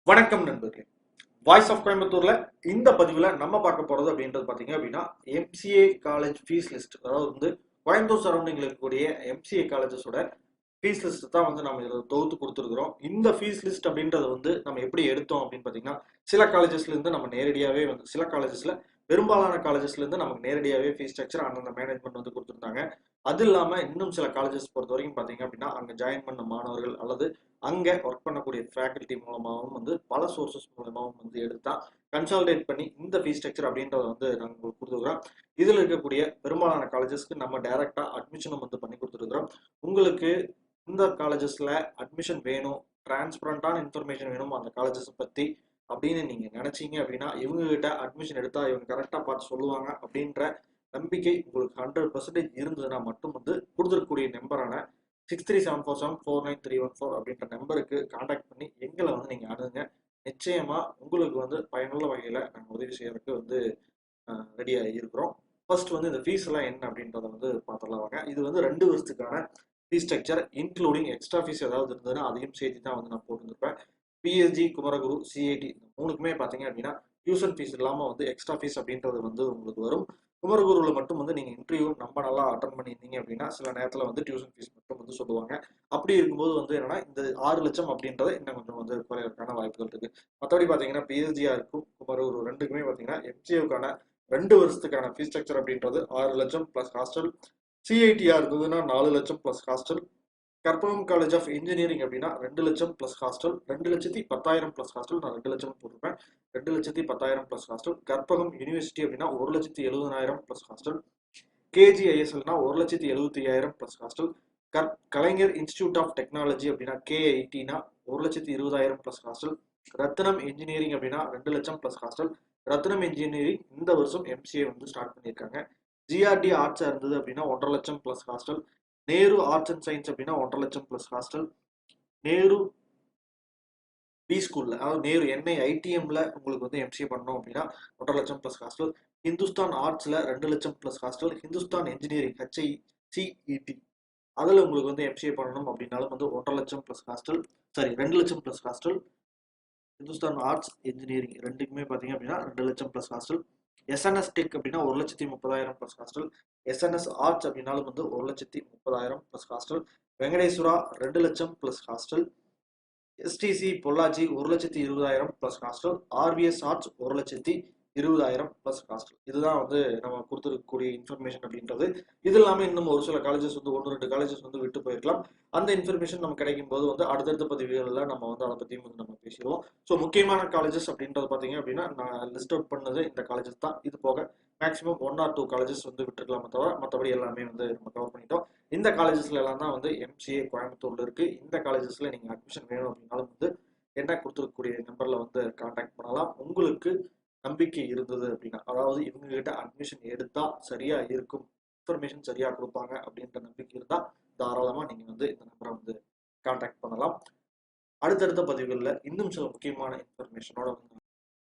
வணக்கம் நண்பர்களே. Voice of கோயம்புத்தூர்ல இந்த பதிவுல நம்ம பார்க்க போறது அப்படின்றது பாத்தீங்க அப்படின்னா எம்சிஏ காலேஜ் ஃபீஸ் லிஸ்ட். அதாவது கோயம்புத்தூர் சரௌண்டிங்ல இருக்கக்கூடிய எம்சிஏ காலேஜஸோட ஃபீஸ் லிஸ்ட் தான் நம்ம இதில் தொகுத்து கொடுத்துருக்குறோம். இந்த ஃபீஸ் லிஸ்ட் அப்படின்றது நம்ம எப்படி எடுத்தோம் அப்படின்னு பார்த்தீங்கன்னா, சில காலேஜஸ்ல இருந்து நம்ம நேரடியாகவே சில காலேஜஸ்ல பெரும்பாலான காலேஜஸ்ல இருந்து நமக்கு நேரடியாகவே ஃபீஸ் ஸ்ட்ரக்சர் அந்தந்த மேனேஜ்மெண்ட் கொடுத்துருந்தாங்க. அது இல்லாமல் இன்னும் சில காலேஜஸ் பொறுத்த வரைக்கும் பார்த்தீங்க அப்படின்னா அங்கே ஜாயின் பண்ண மாணவர்கள் அல்லது அங்கே ஒர்க் பண்ணக்கூடிய ஃபேக்கல்ட்டி மூலமாகவும் பல சோர்சஸ் மூலமாகவும் எடுத்தா கன்சால்டேட் பண்ணி இந்த ஃபீஸ் ஸ்ட்ரக்சர் அப்படின்றத நாங்கள் கொடுத்துருக்குறோம். இதில் இருக்கக்கூடிய பெரும்பாலான காலேஜஸ்க்கு நம்ம டைரக்டா அட்மிஷனும் பண்ணி கொடுத்துருக்குறோம். உங்களுக்கு இந்த காலேஜஸ்ல அட்மிஷன் வேணும், டிரான்ஸ்பரண்டான இன்ஃபர்மேஷன் வேணும் அந்த காலேஜஸ் பத்தி அப்படின்னு நீங்க நினைச்சீங்க அப்படின்னா, இவங்க கிட்ட அட்மிஷன் எடுத்தா இவங்க கரெக்டா பார்த்து சொல்லுவாங்க அப்படின்ற நம்பிக்கை உங்களுக்கு 100% இருந்ததுன்னா மட்டும் கொடுத்துருக்கக்கூடிய நம்பரான 6374749314 அப்படின்ற நம்பருக்கு கான்டாக்ட் பண்ணி எங்களை நீங்க அணுகுங்க. நிச்சயமா உங்களுக்கு பயனுள்ள வகையில நாங்கள் உதவி செய்யறதுக்கு ரெடியா இருக்கிறோம். ஃபர்ஸ்ட் இந்த ஃபீஸ் எல்லாம் என்ன அப்படின்றத பார்த்துடலாம் வாங்க. இது 2 வருஷத்துக்கான fees structure including extra fees ஏதாவது இருந்ததுன்னா அதையும் சேர்த்து தான் நான் போட்டுருப்பேன். பிஎஸ்ஜி, குமரகுரு, சிஐடி மூணுக்குமே பார்த்தீங்க அப்படின்னா டியூஷன் ஃபீஸ் இல்லாமல் எக்ஸ்ட்ரா ஃபீஸ் அப்படின்றது உங்களுக்கு வரும். குமரகுருவில் மட்டும் நீங்கள் இன்டர்வியூ நம்ம நல்லா அட்டன் பண்ணியிருந்தீங்க அப்படின்னா சில நேரத்தில் டியூஷன் ஃபீஸ் மட்டும் சொல்லுவாங்க. அப்படி இருக்கும்போது என்னன்னா இந்த 6 லட்சம் அப்படின்றத இன்னும் கொஞ்சம் குறையறதுக்கான வாய்ப்புகள் இருக்கு. மற்றபடி பார்த்தீங்கன்னா பிஎஸ்ஜியா இருக்கும் குமரகுரு ரெண்டுக்குமே பார்த்தீங்கன்னா எம்சிஏவுக்கான 2 வருஷத்துக்கான ஃபீஸ் ஸ்ட்ரக்சர் அப்படின்றது 6 லட்சம் பிளஸ் ஹாஸ்டல். சிஐடியா இருந்ததுன்னா 4 லட்சம் plus hostel. Karpagam college of engineering அப்படின்னா 2 லட்சம் பிளஸ் ஹாஸ்டல். 2,10,000 plus hostel. நான் 2 லட்சம் போட்டிருப்பேன். 2,10,000 பிளஸ் ஹாஸ்டல். கற்பகம் யூனிவர்சிட்டி அப்படின்னா 1,70,000 பிளஸ் ஹாஸ்டல். கேஜிஐஎஸ்எல்னா 1,75,000 plus hostel. Kalaignar institute of technology அப்படின்னா கேஐடினா 1,20,000 பிளஸ் ஹாஸ்டல். ரத்னம் இன்ஜினியரிங் அப்படின்னா 2 லட்சம் பிளஸ் ஹாஸ்டல். ரத்னம் இன்ஜினியரிங் இந்த வருஷம் எம்சிஏ ஸ்டார்ட் பண்ணியிருக்காங்க. ஜிஆர்டி ஆர்ட்ஸ் இருந்தது அப்படின்னா 1.5 லட்சம் plus hostel. Nehru arts and science அப்படின்னா 1.5 லட்சம் பிளஸ் ஹாஸ்டல். நேரு பி ஸ்கூல்ல அதாவது நேரு என்ஐ ஐடிஎம்ல உங்களுக்கு எம்சிஏ பண்ணோம் அப்படின்னா 1.5 லட்சம் பிளஸ் ஹாஸ்டல். ஹிந்துஸ்தான் ஆர்ட்ஸ்ல 2 லட்சம் plus hostel. Hindustan engineering CEET அதில் உங்களுக்கு எம்சிஏ பண்ணணும் அப்படின்னாலும் 1.5 லட்சம் பிளஸ் ஹாஸ்டல். சாரி 2 லட்சம் plus hostel. Hindustan arts engineering ரெண்டுக்குமே பார்த்தீங்க அப்படின்னா 2 லட்சம் பிளஸ் ஹாஸ்டல். எஸ்என்எஸ் டெக் அப்படின்னா 1,30,000 பிளஸ் ஹாஸ்டல். எஸ்என்எஸ் ஆர்ட்ஸ் அப்படின்னாலும் 1,30,000 பிளஸ் ஹாஸ்டல். வெங்கடேஸ்வரா 2 லட்சம் plus hostel. STC Pollachi 1,20,000 plus hostel. RVS arts 1,20,000 plus hostel. இதுதான் நம்ம கொடுத்துருக்கக்கூடிய இன்ஃபர்மேஷன் அப்படின்றது. இது இல்லாமல் இன்னும் ஒரு சில காலேஜஸ் 1-2 காலேஜஸ் விட்டு போயிருக்கலாம். அந்த இன்ஃபர்மேஷன் நம்ம கிடைக்கும் போது அடுத்தடுத்த பதிவுகளில் நம்ம அதை பற்றியும் நம்ம பேசிடுவோம். ஸோ முக்கியமான காலேஜஸ் அப்படின்றது பார்த்தீங்க அப்படின்னா நான் லிஸ்ட் அவுட் பண்ணது இந்த காலேஜஸ் தான். இது போக மேக்ஸிமம் 1 or 2 காலேஜஸ் விட்டுருக்கலாமே தவிர மற்றபடி எல்லாமே நம்ம கவர் பண்ணிட்டோம். இந்த காலேஜஸ்ல எல்லாம் தான் எம்சிஏ கோயம்புத்தூர்ல இருக்கு. இந்த காலேஜஸ்ல நீங்க அட்மிஷன் வேணும் அப்படின்னாலும் என்ன கொடுத்துருக்கக்கூடிய நம்பர்ல கான்டாக்ட் பண்ணலாம். உங்களுக்கு நம்பிக்கை இருந்தது அப்படின்னா, அதாவது இவங்க கிட்ட அட்மிஷன் எடுத்தா சரியா இருக்கும், இன்ஃபர்மேஷன் சரியா கொடுப்பாங்க அப்படின்ற நம்பிக்கை இருந்தா தாராளமா நீங்க இந்த நம்பரை கான்டாக்ட் பண்ணலாம். அடுத்தடுத்த பதிவுகளில் இன்னும் சில முக்கியமான இன்ஃபர்மேஷனோட